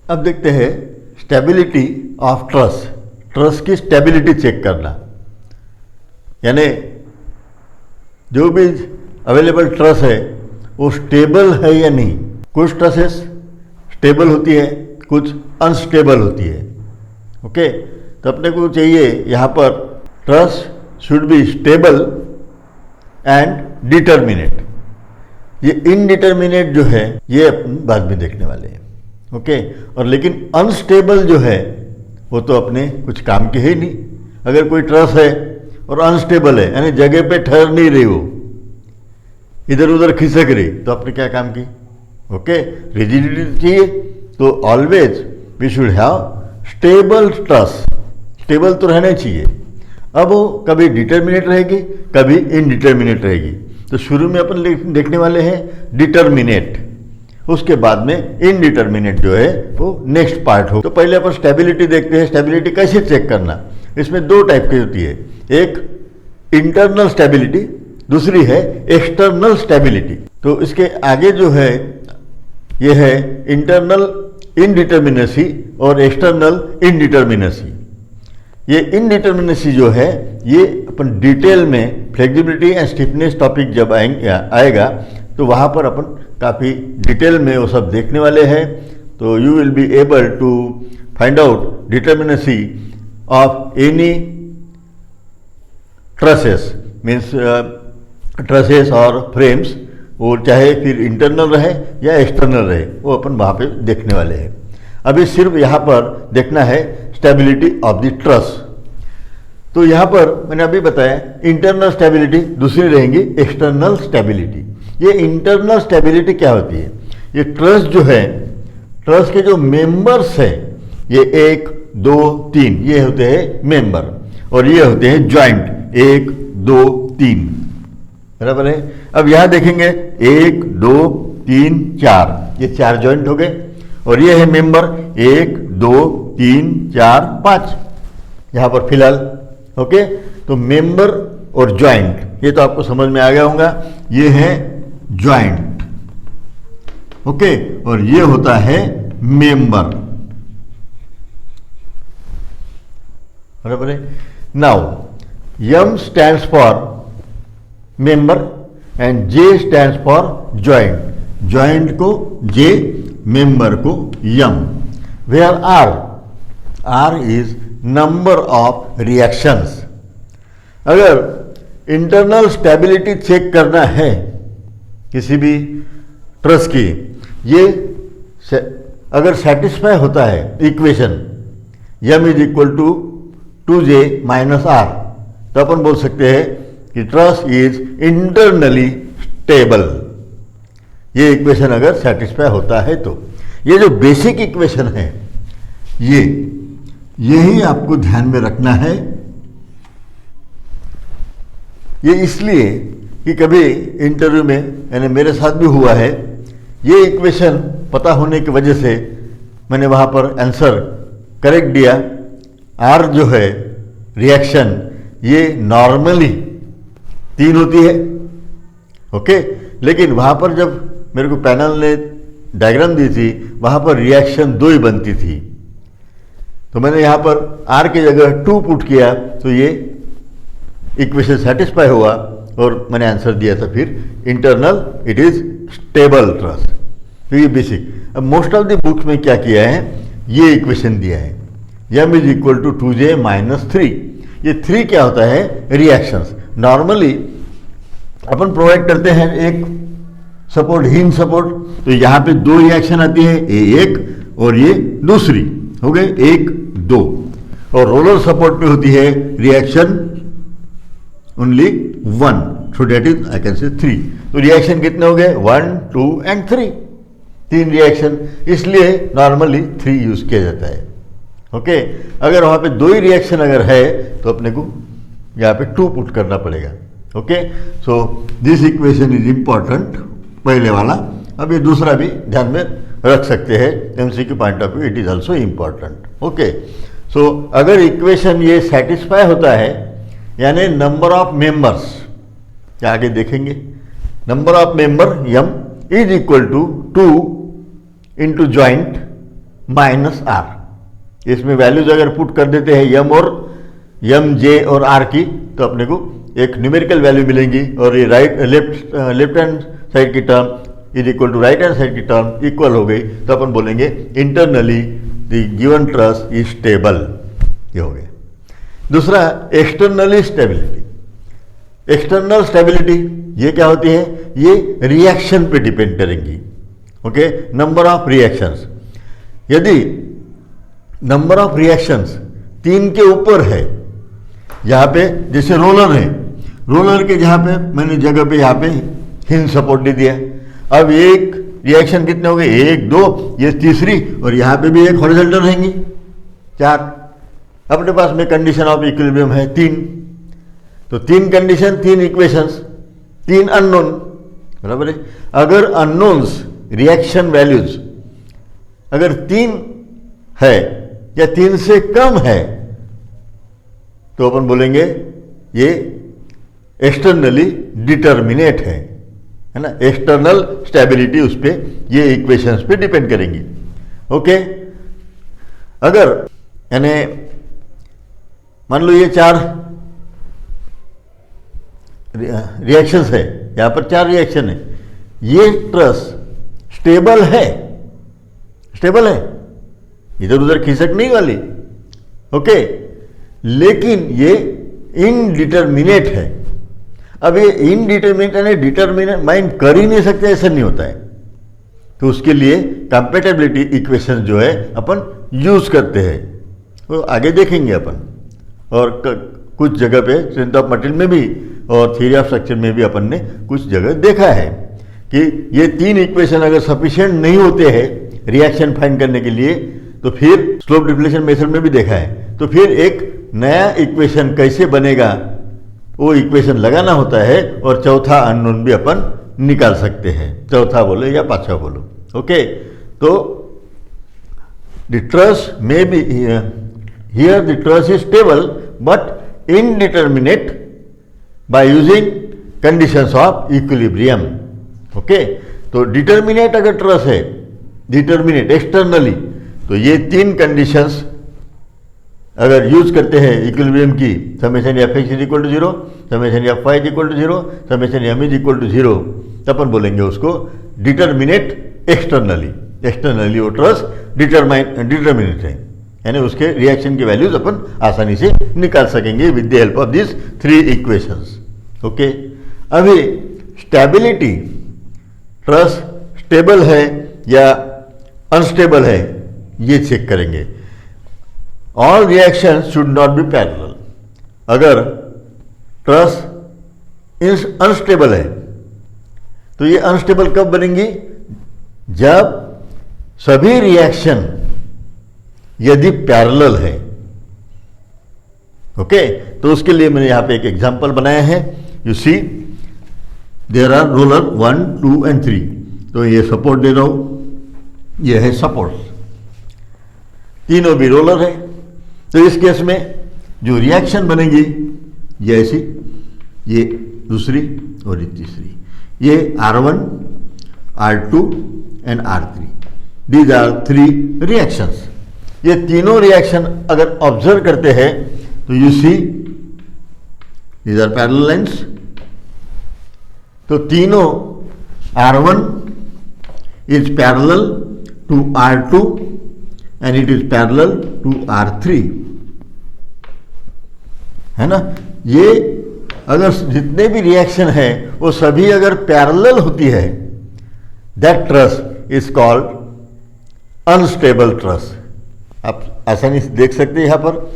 अब देखते हैं स्टेबिलिटी ऑफ ट्रस। ट्रस की स्टेबिलिटी चेक करना, यानी जो भी अवेलेबल ट्रस है वो स्टेबल है या नहीं। कुछ ट्रसेस स्टेबल होती है, कुछ अनस्टेबल होती है। ओके, तो अपने को चाहिए यहाँ पर truss should be stable and determinate. ये इनडिटर्मिनेट जो है ये अपन बाद में देखने वाले हैं। ओके, और लेकिन अनस्टेबल जो है वो तो अपने कुछ काम के ही नहीं। अगर कोई ट्रस है और अनस्टेबल है, यानी जगह पे ठहर नहीं रही, वो इधर उधर खिसक रही, तो आपने क्या काम की। ओके, रिजिडिटी चाहिए तो always we should have stable truss. Stable तो रहना चाहिए। अब वो कभी डिटर्मिनेट रहेगी, कभी इनडिटर्मिनेट रहेगी। तो शुरू में अपन देखने वाले हैं डिटर्मिनेट, उसके बाद में इनडिटर्मिनेट जो है वो नेक्स्ट पार्ट हो। तो पहले अपन स्टेबिलिटी देखते हैं। स्टेबिलिटी कैसे चेक करना, इसमें दो टाइप की होती है, एक इंटरनल स्टेबिलिटी, दूसरी है एक्सटर्नल स्टेबिलिटी। तो इसके आगे जो है ये है इंटरनल इनडिटर्मिनेसी और एक्सटर्नल इनडिटर्मिनेसी। ये इनडिटर्मिनेसी जो है ये अपन डिटेल में फ्लेक्सिबिलिटी एंड स्टिफनेस टॉपिक जब आएगा तो वहाँ पर अपन काफ़ी डिटेल में वो सब देखने वाले हैं। तो you will be able to find out determinacy of any trusses, means trusses और फ्रेम्स, वो चाहे फिर इंटरनल रहे या एक्सटर्नल रहे, वो अपन वहाँ पे देखने वाले हैं। अभी सिर्फ यहाँ पर देखना है स्टेबिलिटी ऑफ द ट्रस। तो यहाँ पर मैंने अभी बताया इंटरनल स्टेबिलिटी, दूसरी रहेंगी एक्सटर्नल स्टेबिलिटी। ये इंटरनल स्टेबिलिटी क्या होती है, ये ट्रस जो है, ट्रस के जो मेंबर्स हैं, ये 1 2 3 ये होते हैं मेंबर, और ये होते हैं जॉइंट 1 2 3, बराबर है। अब यहाँ देखेंगे 1 2 3 4, ये 4 जॉइंट हो गए, और ये है मेंबर 1 2 3 4 5 यहाँ पर फिलहाल। ओके, तो मेंबर और जॉइंट ये तो आपको समझ में आ गया होगा, ये है जॉइंट। ओके, और ये होता है मेंबर, बराबर है। Now M stands for member and J stands for joint. Joint को J, मेंबर को M। Where R is number of reactions. अगर इंटरनल स्टेबिलिटी चेक करना है किसी भी ट्रस की, ये अगर सेटिस्फाई होता है equation M is equal to 2J minus R, तो अपन बोल सकते हैं कि ट्रस इज इंटरनली स्टेबल। ये इक्वेशन अगर सेटिस्फाई होता है तो ये जो बेसिक इक्वेशन है यही आपको ध्यान में रखना है। ये इसलिए कि कभी इंटरव्यू में, यानी मेरे साथ भी हुआ है, ये इक्वेशन पता होने की वजह से मैंने वहाँ पर आंसर करेक्ट दिया। R जो है रिएक्शन, ये नॉर्मली 3 होती है। ओके, लेकिन वहाँ पर जब मेरे को पैनल ने डायग्राम दी थी, वहाँ पर रिएक्शन 2 ही बनती थी। तो मैंने यहाँ पर R की जगह 2 पुट किया, तो ये इक्वेशन सेटिस्फाई हुआ और मैंने आंसर दिया था फिर internal it is stable truss. तो ये बेसिक। अब मोस्ट ऑफ द बुक्स में क्या किया है, ये इक्वेशन दिया है M is equal to 2J minus 3। ये 3 क्या होता है, रिएक्शंस। नॉर्मली अपन प्रोवाइड करते हैं एक सपोर्ट, हिंज सपोर्ट, तो यहाँ पे 2 रिएक्शन आती है, ये एक और ये दूसरी, हो गए 1 2। और रोलर सपोर्ट पे होती है reaction only 1, so that is I can say 3। तो रिएक्शन कितने हो गए, 1 2 एंड 3, 3 रिएक्शन, इसलिए नॉर्मली 3 यूज किया जाता है। ओके, अगर वहाँ पे 2 ही रिएक्शन अगर है तो अपने को यहाँ पे 2 पुट करना पड़ेगा। Okay, so this equation is important, पहले वाला। अब ये दूसरा भी ध्यान में रख सकते हैं, MCQ point of view it is also important. Okay, so अगर इक्वेशन ये सेटिस्फाई होता है, यानी नंबर ऑफ मेंबर्स, क्या आगे देखेंगे, number of member M is equal to 2 into joint minus R. इसमें वैल्यूज अगर पुट कर देते हैं एम जे और आर की, तो अपने को एक न्यूमेरिकल वैल्यू मिलेंगी, और ये लेफ्ट हैंड साइड की term is equal to right hand side की टर्म इक्वल हो गई, तो अपन बोलेंगे internally the given truss is stable. ये हो गया। दूसरा, एक्सटर्नली स्टेबिलिटी। एक्सटर्नल स्टेबिलिटी ये क्या होती है? ये रिएक्शन पे डिपेंड करेंगी। Okay, number of reactions. यदि नंबर ऑफ रिएक्शंस 3 के ऊपर है, यहाँ पे जैसे रोलर है, रोलर के जहाँ पे मैंने जगह पे यहाँ पे हिंज सपोर्ट दे दिया, अब एक रिएक्शन कितने हो गए? 1 2, ये तीसरी, और यहाँ पे भी एक हॉरिजॉन्टल रहेंगी 4। अपने पास में कंडीशन ऑफ इक्विलिब्रियम है 3, तो 3 कंडीशन, 3 इक्वेशंस, 3 अननोन, बराबर है। अगर अननोन्स रिएक्शन वैल्यूज अगर 3 है या 3 से कम है, तो अपन बोलेंगे ये एक्सटर्नली डिटर्मिनेट है ना। एक्सटर्नल स्टेबिलिटी उस पे, ये इक्वेशंस पे डिपेंड करेंगी। ओके, अगर यानी मान लो ये 4 रिएक्शंस है, यहां पर 4 रिएक्शन है, ये ट्रस स्टेबल है, स्टेबल है, इधर उधर खिसक नहीं वाली। ओके, लेकिन ये इनडिटर्मिनेट है। अब ये इनडिटर्मिनेट यानी डिटरमाइन कर ही नहीं सकते, ऐसा नहीं होता है। तो उसके लिए कंपैटिबिलिटी इक्वेशन जो है अपन यूज करते हैं, वो आगे देखेंगे अपन। और कुछ जगह पे स्ट्रेंथ ऑफ मटेरियल में भी और थ्योरी ऑफ स्ट्रक्चर में भी अपन ने कुछ जगह देखा है कि ये 3 इक्वेशन अगर सफिशिएंट नहीं होते हैं रिएक्शन फाइंड करने के लिए, तो फिर स्लोप डिफ्लेक्शन मेथड में भी देखा है, तो फिर एक नया इक्वेशन कैसे बनेगा, वो इक्वेशन लगाना होता है, और चौथा अननोन भी अपन निकाल सकते हैं, चौथा बोलो या पांचवा बोलो। ओके, तो the truss may be here the truss is stable but indeterminate by using conditions of equilibrium. Okay, तो डिटर्मिनेट अगर ट्रस है, डिटर्मिनेट एक्सटर्नली, तो ये 3 कंडीशंस अगर यूज करते हैं इक्विलिब्रियम की, summation F X is equal to 0, summation F Y is equal to 0, summation M is equal to 0, तब अपन बोलेंगे उसको डिटर्मिनेट एक्सटर्नली। एक्सटर्नली वो ट्रस डिटर्मिनेट है, यानी उसके रिएक्शन की वैल्यूज अपन आसानी से निकाल सकेंगे with the help of this 3 equations. Okay, अभी स्टेबिलिटी, ट्रस स्टेबल है या अनस्टेबल है, ये चेक करेंगे। All reaction should not be parallel. अगर ट्रस अनस्टेबल है, तो ये अनस्टेबल कब बनेंगी? जब सभी रिएक्शन यदि पैरेलल है। ओके, तो उसके लिए मैंने यहां पे एक एग्जांपल बनाया है। You see there are roller 1 2 and 3, तो ये सपोर्ट दे रहा हूं, ये है सपोर्ट, तीनों भी रोलर है। तो इस केस में जो रिएक्शन बनेगी ये ऐसी, ये दूसरी और ये तीसरी, ये R1 R2 and R3, these are 3 reactions. ये तीनों रिएक्शन अगर ऑब्जर्व करते हैं, तो you see these are parallel lines. तो तीनों R1 is parallel to R2 and it is parallel to R3, है ना। ये अगर जितने भी रिएक्शन है वो सभी अगर पैरेलल होती है, that truss is called unstable truss. आप आसानी से देख सकते हैं यहाँ पर,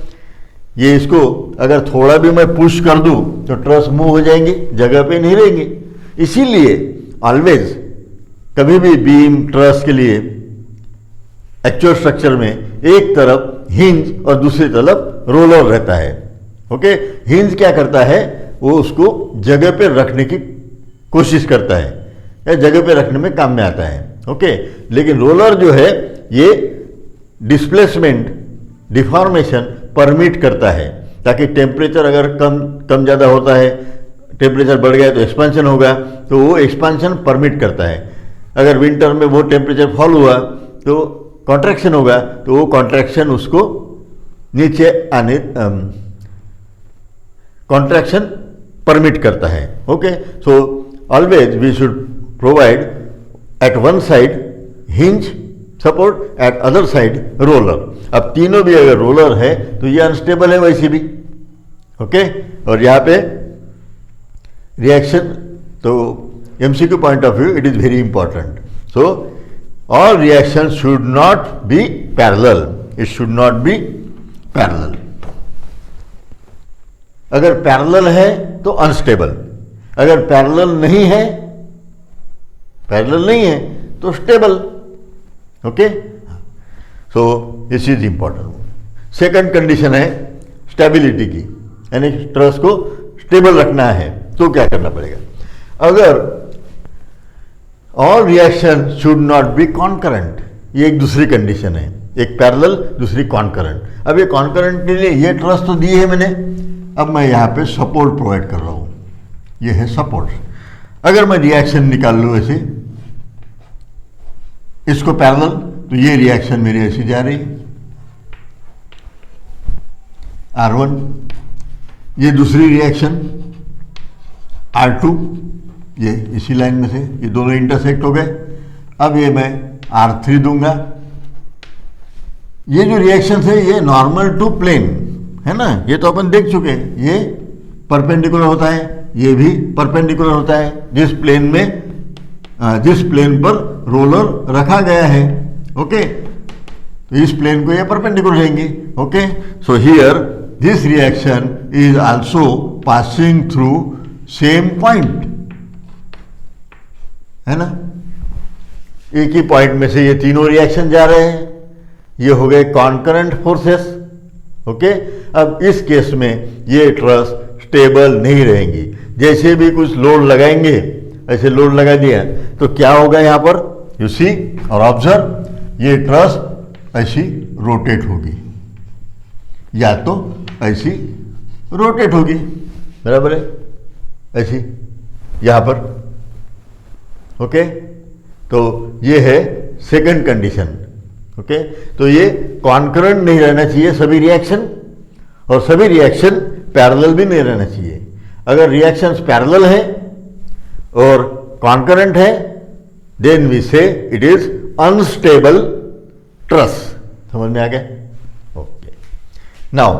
ये इसको अगर थोड़ा भी मैं पुश कर दूं तो ट्रस मूव हो जाएंगे, जगह पे नहीं रहेंगे। इसीलिए ऑलवेज कभी भी बीम ट्रस के लिए एक्चुअल स्ट्रक्चर में एक तरफ हिंज और दूसरी तरफ रोलर रहता है। ओके, हिंज क्या करता है, वो उसको जगह पे रखने की कोशिश करता है या जगह पे रखने में काम में आता है। ओके, लेकिन रोलर जो है ये डिस्प्लेसमेंट, डिफॉर्मेशन परमिट करता है, ताकि टेम्परेचर अगर कम ज़्यादा होता है, टेम्परेचर बढ़ गया तो एक्सपांशन होगा, तो वो एक्सपांशन परमिट करता है। अगर विंटर में वो टेम्परेचर फॉल हुआ तो कॉन्ट्रैक्शन होगा तो वो कॉन्ट्रैक्शन उसको नीचे आने कॉन्ट्रैक्शन परमिट करता है. Okay, so always we should provide at one side hinge support, at other side roller. अब तीनों भी अगर रोलर है तो ये अनस्टेबल है वैसे भी. ओके, और यहाँ पे रिएक्शन, तो MCQ point of view it is very important. So all reaction should not be parallel, it should not be parallel. अगर पैरेलल है तो अनस्टेबल, अगर पैरेलल नहीं है तो stable. Okay, so this is important. Second condition है stability की, यानी ट्रस को स्टेबल रखना है तो क्या करना पड़ेगा. अगर all reaction should not be concurrent, ये एक दूसरी कंडीशन है, एक पैरेलल दूसरी कॉन्करेंट. अब ये कॉन्करेंट के लिए ये ट्रस तो दी है मैंने, अब मैं यहाँ पे सपोर्ट प्रोवाइड कर रहा हूँ, ये है सपोर्ट. अगर मैं रिएक्शन निकाल लूँ ऐसे इसको पैरेलल, तो ये रिएक्शन मेरी ऐसी जा रही है R1, ये दूसरी रिएक्शन R2, ये इसी लाइन में से ये दोनों इंटरसेक्ट हो गए. अब ये मैं R3 दूंगा. ये जो रिएक्शन है ये नॉर्मल टू प्लेन है ना, ये तो अपन देख चुके हैं. ये परपेंडिकुलर होता है, ये भी परपेंडिकुलर होता है जिस प्लेन पर रोलर रखा गया है. ओके, इस प्लेन को ये परपेंडिकुलर रहेंगे. Okay, so here this reaction is also passing through same point, है ना. एक ही पॉइंट में से ये तीनों रिएक्शन जा रहे हैं, ये हो गए कॉन्करेंट फोर्सेस. ओके, अब इस केस में ये ट्रस स्टेबल नहीं रहेंगी. जैसे भी कुछ लोड लगाएंगे, ऐसे लोड लगा दिया तो क्या होगा यहाँ पर, यू सी और ऑब्जर्व, ये ट्रस ऐसी रोटेट होगी या तो ऐसी रोटेट होगी, बराबर है, ऐसी यहाँ पर. ओके, तो ये है सेकंड कंडीशन. ओके, तो ये कॉन्करेंट नहीं रहना चाहिए सभी रिएक्शन, और सभी रिएक्शन पैरेलल भी नहीं रहना चाहिए. अगर रिएक्शंस पैरेलल है और कॉन्करेंट है देन वी से इट इज अनस्टेबल ट्रस. समझ में आ गया. ओके, नाउ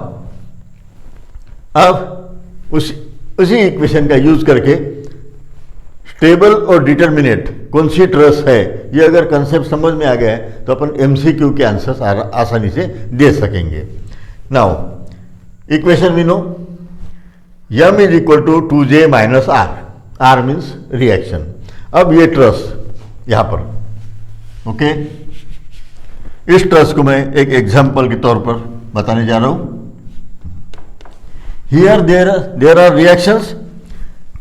अब उसी इक्वेशन का यूज करके स्टेबल और डिटर्मिनेट कौन सी ट्रस है, ये अगर कंसेप्ट समझ में आ गया है तो अपन MCQ के आंसर्स आसानी से दे सकेंगे. Now equation we know, m is equal to 2J minus R, R means reaction. अब ये ट्रस यहाँ पर, ओके, इस ट्रस को मैं एक एग्जाम्पल के तौर पर बताने जा रहा हूँ. Here there are reactions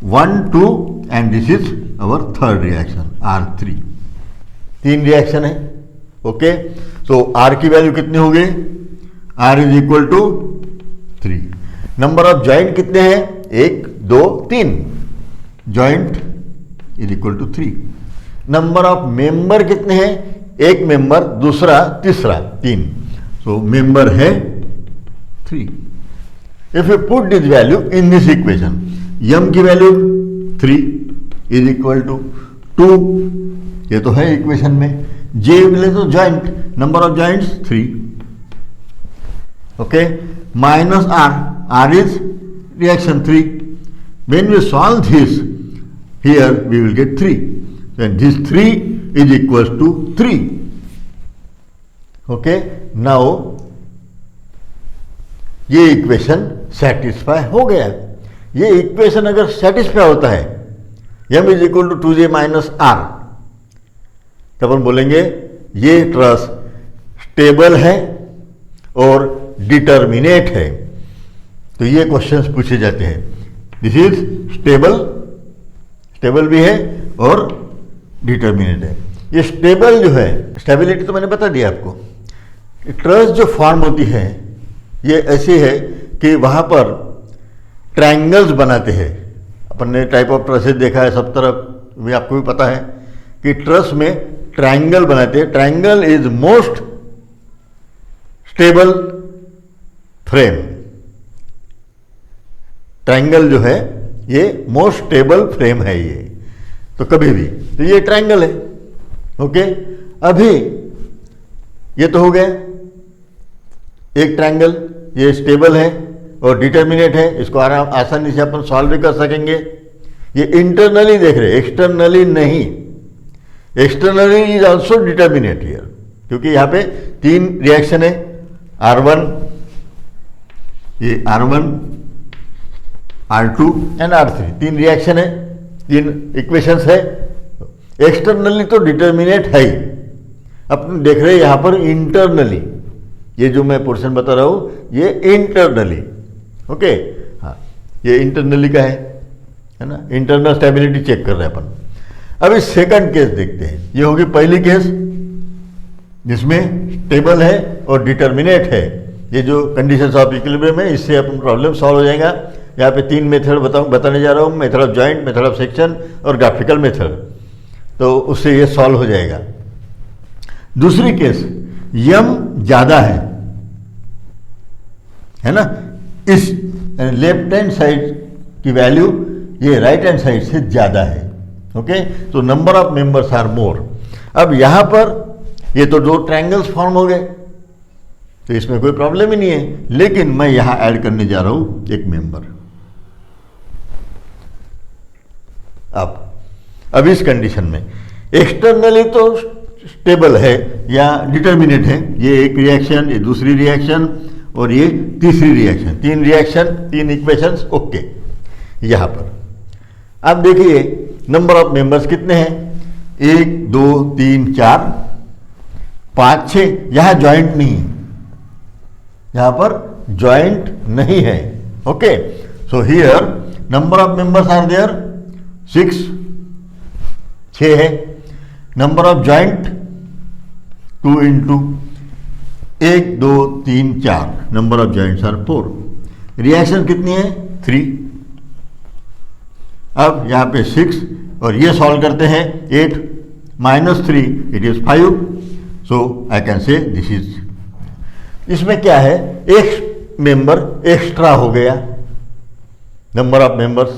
1, 2 and this is our third reaction R3. 3 reaction है. ओके, तो R की वैल्यू कितनी हो गई, R is equal to 3. Number of joint कितने हैं, 1, 2, 3. Joint is equal to 3. Number of member कितने हैं, एक मेंबर, दूसरा, तीसरा, 3. सो मेंबर है 3. If you put this value in this equation, m की वैल्यू 3 इज इक्वल टू 2, ये तो है इक्वेशन में. j मिले तो joint, number of joints 3. Okay, minus r is reaction 3. When we solve this, here we will get 3. Then this 3 is equals to 3. Okay, now ये equation satisfy हो गया. ये इक्वेशन अगर सेटिस्फाई होता है, m is equal to 2J minus R, तब हम बोलेंगे ये ट्रस स्टेबल है और डिटर्मिनेट है. तो ये क्वेश्चंस पूछे जाते हैं. दिस इज स्टेबल भी है और डिटर्मिनेट है. ये स्टेबल जो है, स्टेबिलिटी तो मैंने बता दिया आपको. ट्रस जो फॉर्म होती है ये ऐसी है कि वहाँ पर ट्रायंगल्स बनाते हैं. अपन ने टाइप ऑफ ट्रसेज देखा है सब तरफ, भी आपको भी पता है कि ट्रस में ट्रायंगल बनाते हैं. Triangle is most stable frame, triangle जो है ये मोस्ट स्टेबल फ्रेम है ये, तो कभी भी तो ये ट्रायंगल है। ओके, अभी ये तो हो गया एक ट्रायंगल, ये स्टेबल है और डिटर्मिनेट है, इसको आसानी से अपन सॉल्व भी कर सकेंगे। ये इंटरनली देख रहे, एक्सटर्नली नहीं। Externally is also determinate here, क्योंकि यहाँ पे तीन रिएक्शन है, R1, ये R1, R2 एंड R3, तीन रिएक्शन है, तीन इक्वेशंस है। एक्सटर्नली तो डिटर्मिनेट है ही, अपन देख रहे हैं यहाँ पर इंटरनली, ये जो मैं पोर्शन बता रहा हूँ ये इंटरनली। ओके, हाँ ये इंटरनली का है ना, इंटरनल स्टेबिलिटी चेक कर रहे हैं अपन। अब इस सेकंड केस देखते हैं, ये होगी पहली केस जिसमें स्टेबल है और डिटर्मिनेट है। ये जो कंडीशंस ऑफ इक्विलिब्रियम है, इससे अपन प्रॉब्लम सॉल्व हो जाएगा। यहाँ पे तीन मेथड बताने जा रहा हूँ, method of joint, method of section और ग्राफिकल मेथड, तो उससे ये सॉल्व हो जाएगा। दूसरी केस, यम ज़्यादा है ना, इस लेफ्ट हैंड साइड की वैल्यू ये राइट हैंड साइड से ज़्यादा है। ओके, तो number of members are more. अब यहाँ पर ये तो दो ट्रायंगल्स फॉर्म हो गए, तो इसमें कोई प्रॉब्लम ही नहीं है, लेकिन मैं यहाँ ऐड करने जा रहा हूँ एक मेंबर। अब इस कंडीशन में एक्सटर्नली तो स्टेबल है या डिटर्मिनेट है, ये एक रिएक्शन, ये दूसरी रिएक्शन और ये तीसरी रिएक्शन, तीन रिएक्शन, तीन इक्वेशंस। ओके, यहाँ पर आप देखिए नंबर ऑफ मेंबर्स कितने हैं, 1 2 3 4 5 6। यहाँ जॉइंट नहीं है, यहाँ पर जॉइंट नहीं है। Okay, so here number of members are there 6 है। Number of joint 2 into 1 2 3 4, number of joints are 4। Reaction कितनी है, 3। अब यहाँ पे 6 और ये सॉल्व करते हैं, 8 - 3 it is 5, so I can से दिस इज। इसमें क्या है, एक मेंबर एक्स्ट्रा हो गया, नंबर ऑफ मेंबर्स।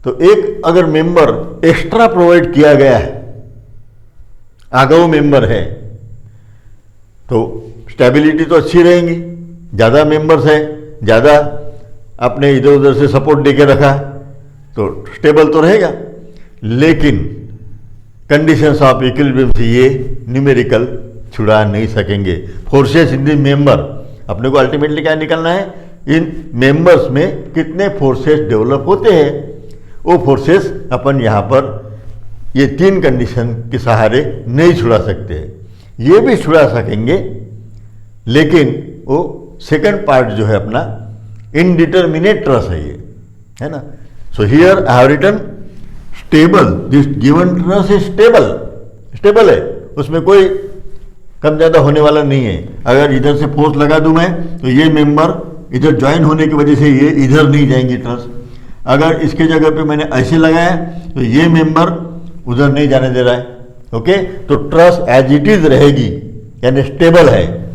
तो एक अगर मेंबर एक्स्ट्रा प्रोवाइड किया गया है, आगव मेंबर है, तो स्टेबिलिटी तो अच्छी रहेगी। ज़्यादा मेंबर्स है, ज़्यादा आपने इधर उधर से सपोर्ट देके रखा तो स्टेबल तो रहेगा, लेकिन कंडीशंस ऑफ इक्विलिब्रियम से ये न्यूमेरिकल छुड़ा नहीं सकेंगे। फोर्सेस इन द मेंबर, अपने को अल्टीमेटली क्या निकलना है, इन मेंबर्स में कितने फोर्सेस डेवलप होते हैं, वो फोर्सेस अपन यहाँ पर ये तीन कंडीशन के सहारे नहीं छुड़ा सकते हैं। ये भी छुड़ा सकेंगे, लेकिन वो सेकंड पार्ट जो है अपना इनडिटर्मिनेट ट्रस है ये, है ना। So here I have written stable, this given truss is stable है, उसमें कोई कम ज़्यादा होने वाला नहीं है। अगर इधर से फोर्स लगा दूं मैं तो ये मेंबर इधर ज्वाइन होने की वजह से ये इधर नहीं जाएंगे ट्रस। अगर इसके जगह पे मैंने ऐसे लगाया तो ये मेंबर उधर नहीं जाने दे रहा है। ओके, तो ट्रस एज इट इज रहेगी, यानी स्टेबल है,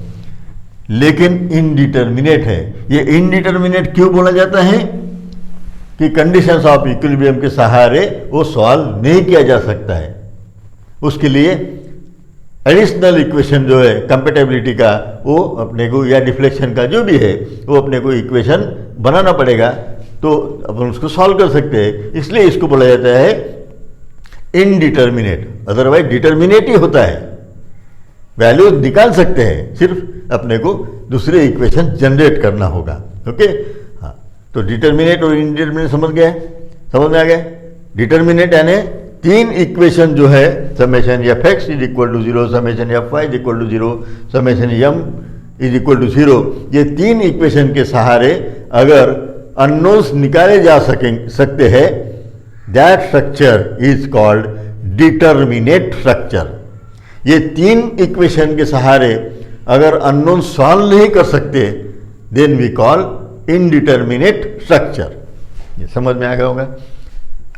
लेकिन इनडिटर्मिनेट है। ये इनडिटर्मिनेट क्यों बोला जाता है कि कंडीशंस ऑफ इक्विलिब्रियम के सहारे वो सॉल्व नहीं किया जा सकता है। उसके लिए एडिशनल इक्वेशन जो है कंपेटेबिलिटी का, वो अपने को, या डिफ्लेक्शन का जो भी है, वो अपने को इक्वेशन बनाना पड़ेगा, तो अपन उसको सॉल्व कर सकते हैं। इसलिए इसको बोला जाता है इनडिटर्मिनेट। अदरवाइज डिटर्मिनेट ही होता है, वैल्यू निकाल सकते हैं, सिर्फ अपने को दूसरे इक्वेशन जनरेट करना होगा। ओके, हाँ, तो डिटर्मिनेट और इनडिटर्मिनेट समझ में आ गया। डिटर्मिनेट यानी तीन इक्वेशन जो है, summation F X is equal to 0, summation F Y is equal to 0, summation M is equal to 0, ये तीन इक्वेशन के सहारे अगर अननोन्स निकाले जा सकते हैं, that structure is called determinate structure. ये तीन इक्वेशन के सहारे अगर अननोन सॉल्व नहीं कर सकते, then we call indeterminate structure. ये समझ में आ गया होगा।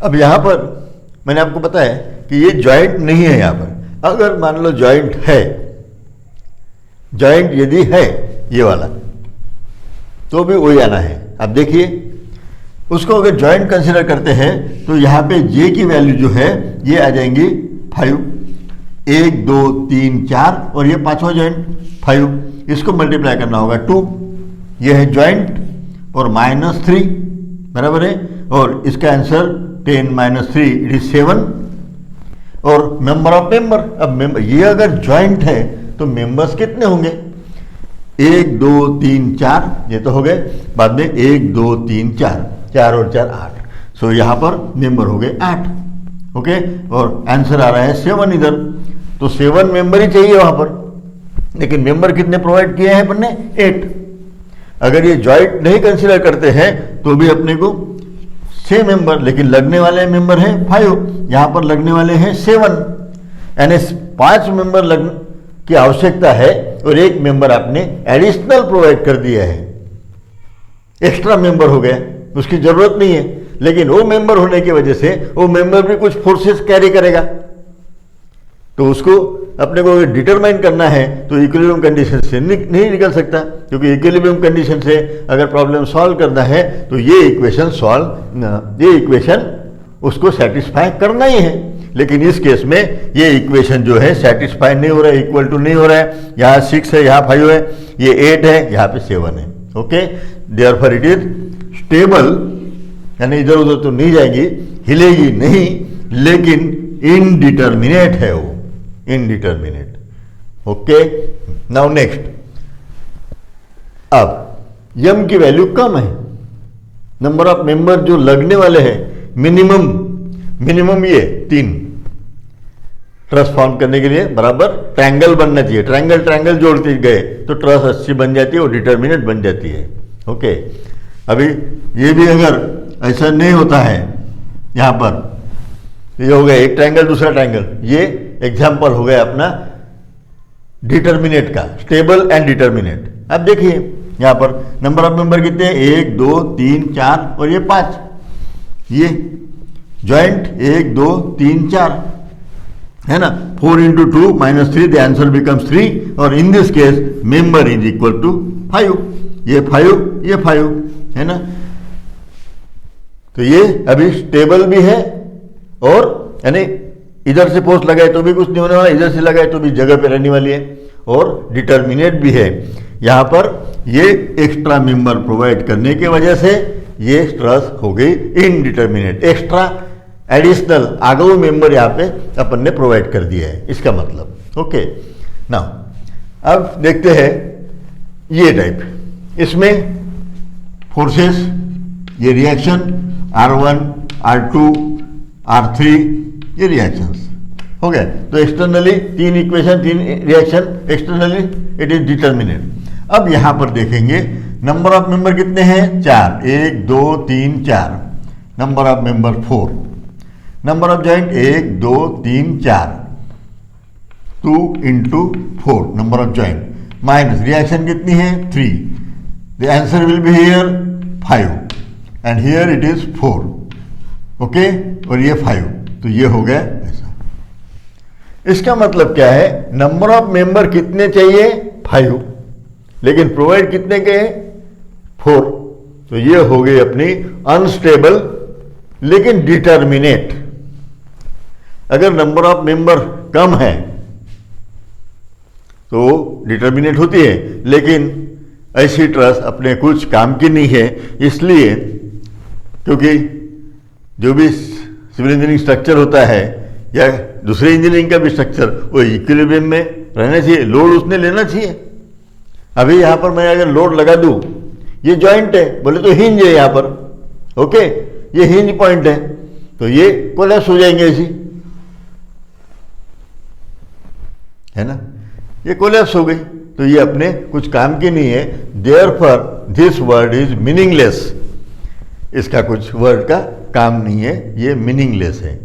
अब यहाँ पर मैंने आपको बताया कि ये जॉइंट नहीं है। यहाँ पर अगर मान लो जॉइंट है, जॉइंट यदि है ये वाला तो भी वही आना है। अब देखिए उसको अगर जॉइंट कंसिडर करते हैं तो यहाँ पे जे की वैल्यू जो है ये आ जाएंगी 5, 1 2 3 4 और ये पांचवा जॉइंट 5, इसको मल्टीप्लाई करना होगा 2, ये है जॉइंट और -3 बराबर है, और इसका आंसर 10 - 3 इट इज 7। और मेंबर ऑफ मेंबर, अब मेंबर ये अगर जॉइंट है तो मेंबर्स कितने होंगे, 1 2 3 4 ये तो हो गए, बाद में 1 2 3 4, 4 और 4 8, सो यहाँ पर मेंबर हो गए 8। ओके, और आंसर आ रहा है 7 इधर, तो 7 मेंबर ही चाहिए वहां पर, लेकिन मेंबर कितने प्रोवाइड किए हैं अपन ने, 8। अगर ये जॉइंट नहीं कंसीडर करते हैं तो भी अपने को 6 मेंबर, लेकिन लगने वाले मेंबर हैं 5, यहाँ पर लगने वाले हैं 7, यानी 5 मेंबर लगने की आवश्यकता है और 1 मेंबर आपने एडिशनल प्रोवाइड कर दिया है, एक्स्ट्रा मेंबर हो गया, उसकी जरूरत नहीं है, लेकिन वो मेंबर होने की वजह से वो मेंबर भी कुछ फोर्सेस कैरी करेगा, तो उसको अपने को डिटरमाइन करना है तो इक्विलिब्रियम कंडीशन से नहीं निकल सकता, क्योंकि इक्विलिब्रियम कंडीशन से अगर प्रॉब्लम सॉल्व करना है तो ये इक्वेशन उसको सेटिस्फाई करना ही है। लेकिन इस केस में ये इक्वेशन जो है सेटिस्फाई नहीं हो रहा है, इक्वल टू नहीं हो रहा है, यहाँ 6 है, यहाँ 5 है, ये 8 है, यहाँ पे 7 है। Okay, therefore it is stable, यानी इधर उधर तो नहीं जाएगी, हिलेगी नहीं, लेकिन इनडिटर्मिनेट है वो, इनडिटर्मिनेट। ओके, नाउ नेक्स्ट, अब यम की वैल्यू कम है, नंबर ऑफ मेंबर जो लगने वाले हैं मिनिमम ये 3, ट्रस फॉर्म करने के लिए बराबर ट्रायंगल बनना चाहिए, ट्रायंगल जोड़ते गए तो ट्रस अच्छी बन जाती है और डिटर्मिनेट बन जाती है। ओके, अभी ये भी अगर ऐसा नहीं होता है, यहाँ पर ये हो गया एक ट्रायंगल दूसरा ट्रायंगल, ये एग्जाम्पल हो गया अपना डिटर्मिनेट का, स्टेबल एंड डिटर्मिनेट। अब देखिए यहाँ पर नंबर ऑफ मेंबर कितने हैं, 1 2 3 4 और ये 5, ये जॉइंट 1 2 3 4 है ना, 4 × 2 - 3 द आंसर बिकम्स 3, और in this case member is equal to 5, ये 5 है ना, तो ये अभी स्टेबल भी है, और यानी इधर से पोस्ट लगाए तो भी कुछ नहीं होने वाला, इधर से लगाए तो भी जगह पे रहने वाली है, और डिटर्मिनेट भी है। यहाँ पर ये एक्स्ट्रा मेंबर प्रोवाइड करने की वजह से ये ट्रस हो गई इनडिटर्मिनेट, एक्स्ट्रा एडिशनल आगो मेंबर यहाँ पे अपन ने प्रोवाइड कर दिया है, इसका मतलब। ओके, नाउ अब देखते हैं ये टाइप, इसमें फोर्सेस, ये रिएक्शन R1 R2 R3 ये रिएक्शंस हो गए, तो externally 3 equation 3 reaction, externally it is determinate. अब यहां पर देखेंगे नंबर ऑफ मेंबर कितने हैं, 4, 1 2 3 4, number of member 4, number of joint 1 2 3 4, 2 × 4 number of joint, minus reaction कितनी है 3, the answer will be here 5 and here it is 4। Okay, और ये 5, तो ये हो गया ऐसा। इसका मतलब क्या है, नंबर ऑफ मेंबर कितने चाहिए 5, लेकिन प्रोवाइड कितने के 4, तो ये हो गई अपनी अनस्टेबल लेकिन डिटर्मिनेट। अगर नंबर ऑफ मेंबर कम है तो डिटर्मिनेट होती है, लेकिन ऐसी ट्रस अपने कुछ काम की नहीं है, इसलिए क्योंकि जो भी सिविल इंजीनियरिंग स्ट्रक्चर होता है या दूसरे इंजीनियरिंग का भी स्ट्रक्चर, वो इक्विलिब्रियम में रहना चाहिए, लोड उसने लेना चाहिए। अभी यहाँ पर मैं अगर लोड लगा दूं, ये जॉइंट है, बोले तो हिंज है यहाँ पर, ओके, ये हिंज पॉइंट है, तो ये कोलैप्स हो जाएंगे ऐसी, है ना, ये कोलैप्स हो गई, तो ये अपने कुछ काम की नहीं है। Therefore this word is meaningless, इसका कुछ वर्ड का काम नहीं है, ये मीनिंगलेस है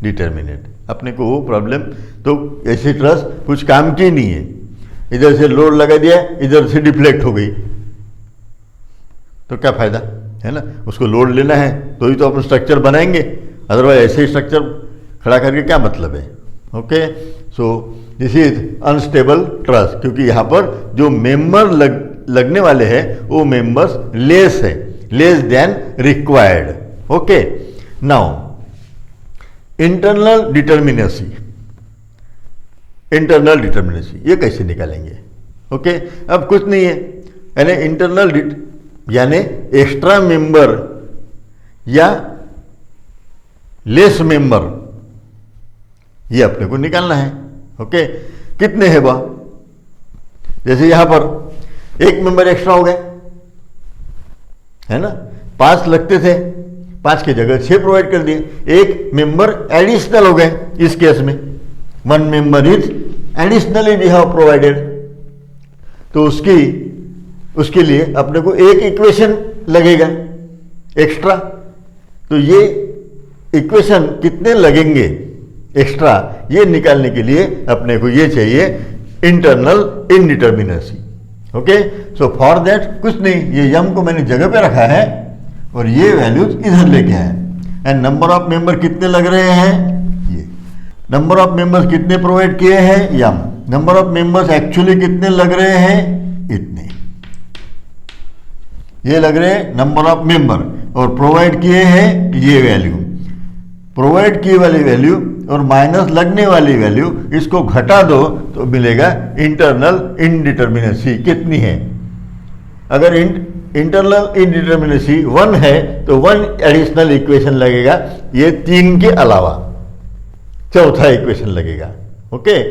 डिटर्मिनेट। अपने को वो प्रॉब्लम, तो ऐसी ट्रस कुछ काम की नहीं है, इधर से लोड लगा दिया, इधर से डिफ्लेक्ट हो गई, तो क्या फायदा, है ना, उसको लोड लेना है तो ही तो अपन स्ट्रक्चर बनाएंगे, अदरवाइज ऐसे ही स्ट्रक्चर खड़ा करके क्या मतलब है। Okay, so this is unstable truss, क्योंकि यहाँ पर जो मेंबर लगने वाले हैं वो मेंबर्स लेस है, less than required. Okay, now internal determinacy, internal determinacy ये कैसे निकालेंगे? ओके, अब कुछ नहीं है, यानी इंटरनल यानी एक्स्ट्रा मेंबर या लेस मेंबर ये अपने को निकालना है। ओके, कितने हैं वह? जैसे यहां पर एक मेंबर एक्स्ट्रा हो गए, है ना, 5 लगते थे, 5 की जगह 6 प्रोवाइड कर दिए, एक मेंबर एडिशनल हो गए। इस केस में 1 member is additionally we have provided, तो उसके लिए अपने को एक इक्वेशन लगेगा एक्स्ट्रा। तो ये इक्वेशन कितने लगेंगे एक्स्ट्रा, ये निकालने के लिए अपने को ये चाहिए internal indeterminacy. Okay, so for that कुछ नहीं, ये यम को मैंने जगह पे रखा है और ये वैल्यूज इधर लेके आए, एंड नंबर ऑफ मेंबर कितने लग रहे हैं, ये नंबर ऑफ मेंबर्स कितने प्रोवाइड किए हैं यम, नंबर ऑफ मेंबर्स एक्चुअली कितने लग रहे हैं इतने, ये लग रहे हैं नंबर ऑफ मेंबर, और प्रोवाइड किए हैं ये वैल्यू, प्रोवाइड की वाली वैल्यू और माइनस लगने वाली वैल्यू, इसको घटा दो तो मिलेगा इंटरनल इनडिटर्मिनेसी कितनी है। अगर इंटरनल इनडिटर्मिनेसी 1 है तो 1 एडिशनल इक्वेशन लगेगा, ये 3 के अलावा चौथा इक्वेशन लगेगा। ओके,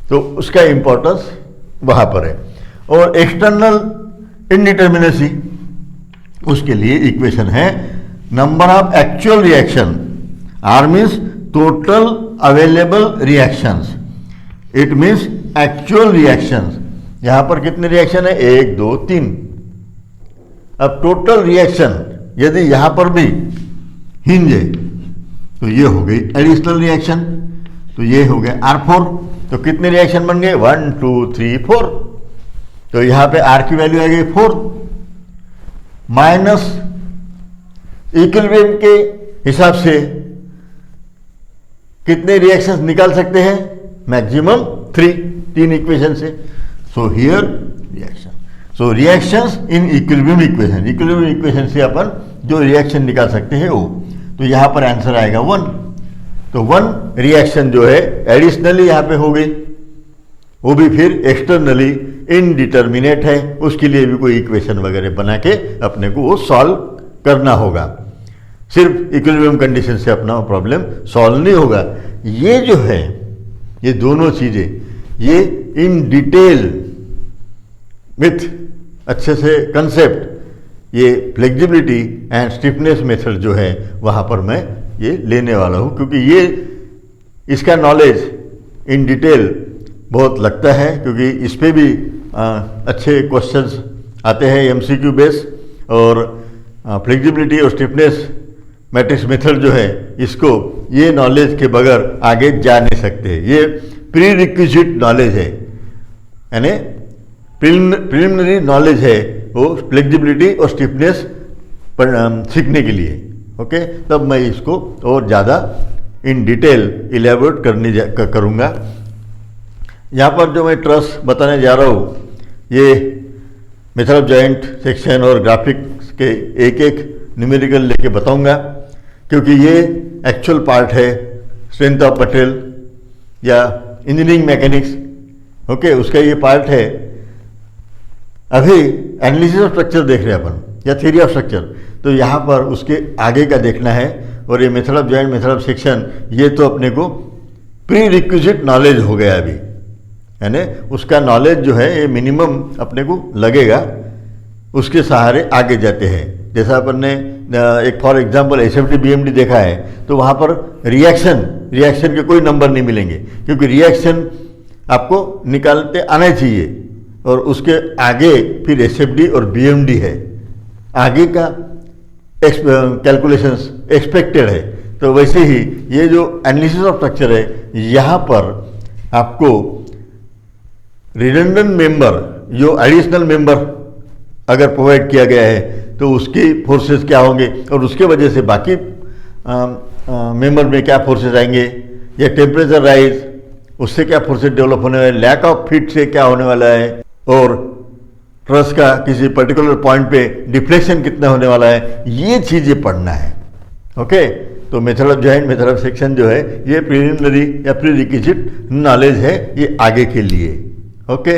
तो उसका इंपॉर्टेंस वहां पर है। और एक्सटर्नल इनडिटर्मिनेसी, उसके लिए इक्वेशन है number of actual reaction, R means total available reactions, it means actual reactions. यहां पर कितने रिएक्शन है, 1 2 3। अब टोटल रिएक्शन यदि यहां पर भी हिंज है तो ये हो गई एडिशनल रिएक्शन, तो ये हो गए R4। तो कितने रिएक्शन बन गए, 1 2 3 4। तो यहां पे R की वैल्यू आ गई 4, माइनस इक्विलिब्रियम के हिसाब से कितने रिएक्शंस निकाल सकते हैं, मैक्सिमम 3 इक्वेशन से। So here reaction, so reactions in equilibrium equation, equilibrium equation से अपन जो रिएक्शन निकाल सकते हैं वो, तो यहां पर आंसर आएगा 1। तो 1 रिएक्शन जो है एडिशनली यहां पे हो गई, वो भी फिर एक्सटर्नली इनडिटर्मिनेट है, उसके लिए भी कोई इक्वेशन वगैरह बना के अपने को वो सॉल्व करना होगा। सिर्फ इक्विलिब्रियम कंडीशन से अपना प्रॉब्लम सॉल्व नहीं होगा। ये जो है, ये दोनों चीजें, ये इन डिटेल विथ अच्छे से कंसेप्ट, ये फ्लेक्सिबिलिटी एंड स्टिफनेस मेथड जो है वहां पर मैं ये लेने वाला हूं, क्योंकि ये इसका नॉलेज इन डिटेल बहुत लगता है, क्योंकि इस पे भी अच्छे क्वेश्चंस आते हैं एमसीक्यू बेस, और फ्लेक्सिबिलिटी और स्टिफनेस मैट्रिक्स मेथड जो है, इसको ये नॉलेज के बगैर आगे जा नहीं सकते। ये प्री रिक्विजिट नॉलेज है, यानी प्रिलिमिनरी नॉलेज है वो फ्लेक्सिबिलिटी और स्टिफनेस सीखने के लिए। ओके, तब मैं इसको और ज़्यादा इन डिटेल इलेबोरेट करूँगा। यहाँ पर जो मैं ट्रस बताने जा रहा हूँ, ये मेथड ऑफ जॉइंट सेक्शन और ग्राफिक्स के एक एक न्यूमेरिकल लेके बताऊंगा, क्योंकि ये एक्चुअल पार्ट है स्ट्रेंथ ऑफ मटेरियल या इंजीनियरिंग मैकेनिक्स। ओके, उसका ये पार्ट है। अभी एनालिसिस ऑफ स्ट्रक्चर देख रहे हैं अपन, या थ्योरी ऑफ स्ट्रक्चर, तो यहाँ पर उसके आगे का देखना है। और ये method of joint, method of section, ये तो अपने को प्री रिक्विजिट नॉलेज हो गया अभी, यानी उसका नॉलेज जो है ये मिनिमम अपने को लगेगा, उसके सहारे आगे जाते हैं। जैसा अपन ने एक फॉर एग्जांपल एसएफटी बीएमडी देखा है, तो वहाँ पर रिएक्शन के कोई नंबर नहीं मिलेंगे, क्योंकि रिएक्शन आपको निकालते आना चाहिए, और उसके आगे फिर एसएफडी और बीएमडी है, आगे का कैलकुलेशंस एक्सपेक्टेड है। तो वैसे ही ये जो एनालिसिस ऑफ स्ट्रक्चर है, यहाँ पर आपको रिडंडेंट मेंबर, जो एडिशनल मेंबर अगर प्रोवाइड किया गया है, तो उसकी फोर्सेस क्या होंगे, और उसके वजह से बाकी मेंबर में क्या फोर्सेस आएंगे, या टेम्परेचर राइज, उससे क्या फोर्सेस डेवलप होने वाले, लैक ऑफ फिट से क्या होने वाला है, और ट्रस का किसी पर्टिकुलर पॉइंट पे डिफ्लेक्शन कितना होने वाला है, ये चीज़ें पढ़ना है। ओके, तो method of joint, method of section जो है ये प्रिलिमिनरी या प्री रिक्विजिट नॉलेज है, ये आगे के लिए। ओके।